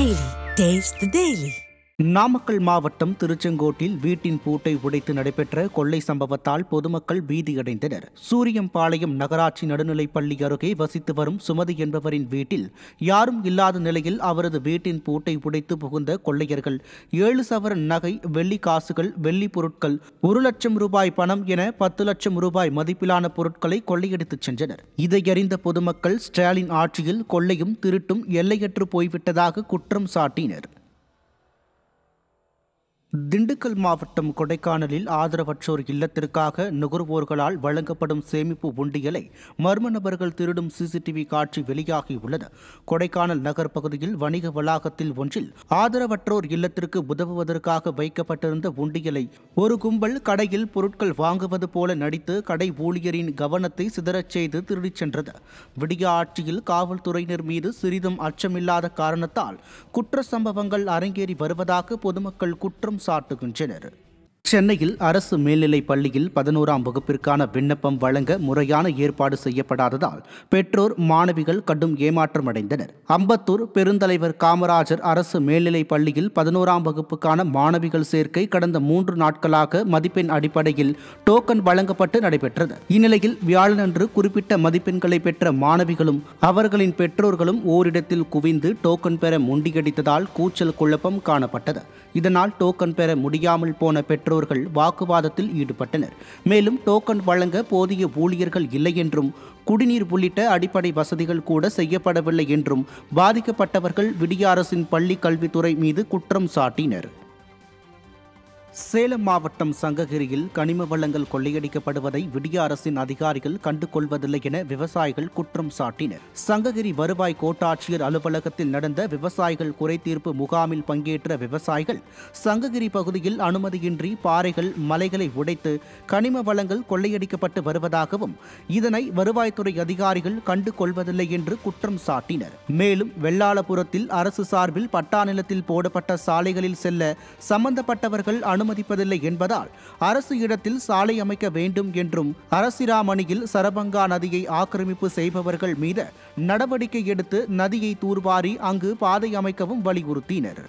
Daily. Taste the Daily. Namakkal மாவட்டம் திருச்செங்கோட்டில் வீட்டின் பூட்டை உடைத்து நடைபெற்ற கொள்ளை சம்பவத்தால் பொதுமக்கள் பீதியடைந்தனர். சூரியம்பாளையம் நகராட்சி நடுநிலைப்பள்ளி அருகே வசித்து வரும் சுமதி என்பவரின் வீட்டில் யாரும் இல்லாத நிலையில் அவரது வீட்டின் பூட்டை உடைத்து புகுந்த கொள்ளையர்கள் 7 சவரன் நகை, வெள்ளி காசுகள், வெள்ளி பொருட்கள், 1 லட்சம் ரூபாய் பணம் என 10 லட்சம் ரூபாய் மதிப்பிலான பொருட்களை கொள்ளையடித்துச் சென்றனர். இதையறிந்த பொதுமக்கள் ஸ்டாலின் ஆட்சியில் கொள்ளையும் திருட்டும் எல்லையற்று போய்விட்டதாக குற்றம் சாட்டினர். திண்டுக்கல் மாவட்டம் கொடைக்கானலில் ஆதரவற்றோர் இல்லத்திற்காக நுகர்வோர்களால் வழங்கப்படும் சேமிப்பு உண்டியலை மர்ம நபர்கள் திருடும் சிசிடிவி காட்சி வெளியாகியுள்ளது. கொடைக்கானல் நகர் பகுதியில் வணிக வளாகத்தில் ஒன்றில் ஆதரவற்றோர் இல்லத்திற்கு உதவுவதற்காக வைக்கப்பட்டிருந்த உண்டியலை ஒரு கும்பல் கடையில் பொருட்கள் வாங்குவது போல நடித்து கடை ஊழியரின் கவனத்தை சிதறச் செய்து திருடிச் சென்றது. விடிய ஆட்சியில் காவல்துறையினர் மீது சிறிதும் அச்சமில்லாத காரணத்தால் குற்ற சம்பவங்கள் அரங்கேறி வருவதாக பொதுமக்கள் குற்றம் சாட்டுகின்றனர். சென்னையில் அரசு மேல்நிலைப் பள்ளியில் 11ஆம் வகுப்பிற்கான விண்ணப்பம் வழங்க முறையான ஏற்பாடு செய்யப்படாததால் பெற்றோர், மாணவிகள் கடும் ஏமாற்றமடைந்தனர். அம்பத்தூர் பெருந்தலைவர் காமராஜர் அரசு மேல்நிலைப் பள்ளியில் 11ஆம் வகுப்புக்கான மாணவிகள் சேர்க்கை கடந்த 3 நாட்களாக மதிப்பெண் அடிப்படையில் டோக்கன் வழங்கப்பட்டு நடைபெற்றது. இந்நிலையில் வியாழனன்று குறிப்பிட்ட மதிப்பெண்களை பெற்ற மாணவிகளும் அவர்களின் பெற்றோர்களும் ஓரிடத்தில் குவிந்து டோக்கன் பெற முண்டியடித்ததால் கூச்சல் குழப்பம் காணப்பட்டது. இதனால் டோக்கன் பெற முடியாமல் போன பெற்றோர்கள் வாக்குவாதத்தில் ஈடுபட்டனர். மேலும் டோக்கன் வழங்க போதிய ஊழியர்கள் இல்லை என்றும், குடிநீர் உள்ளிட்ட அடிப்படை வசதிகள் கூட செய்யப்படவில்லை என்றும் பாதிக்கப்பட்டவர்கள் விடிய அரசின் பள்ளி கல்வித்துறை மீது குற்றம் சாட்டினர். சேலம் மாவட்டம் சங்ககிரியில் கனிம வளங்கள் கொள்ளையடிக்கப்படுவதை விடிய அரசின் அதிகாரிகள் கண்டுகொள்வதில்லை என விவசாயிகள் குற்றம் சாட்டினர். சங்ககிரி வருவாய் கோட்டாட்சியர் அலுவலகத்தில் நடந்த விவசாயிகள் குறைதீர்ப்பு முகாமில் பங்கேற்ற விவசாயிகள் சங்ககிரி பகுதியில் அனுமதியின்றி பாறைகள், மலைகளை உடைத்து கனிம வளங்கள் கொள்ளையடிக்கப்பட்டு வருவதாகவும், இதனை வருவாய்த்துறை அதிகாரிகள் கண்டுகொள்வதில்லை என்று குற்றம் சாட்டினர். மேலும் வெள்ளாளபுரத்தில் அரசு சார்பில் பட்டா நிலத்தில் போடப்பட்ட சாலைகளில் செல்ல சம்பந்தப்பட்டவர்கள் அனுமதிப்பதில்லை என்பதால் அரசு இடத்தில் சாலை அமைக்க வேண்டும் என்றும், அரசிராமணியில் சரபங்கா நதியை ஆக்கிரமிப்பு செய்பவர்கள் மீது நடவடிக்கை எடுத்து நதியை தூர்வாரி அங்கு பாதை அமைக்கவும் வலியுறுத்தினர்.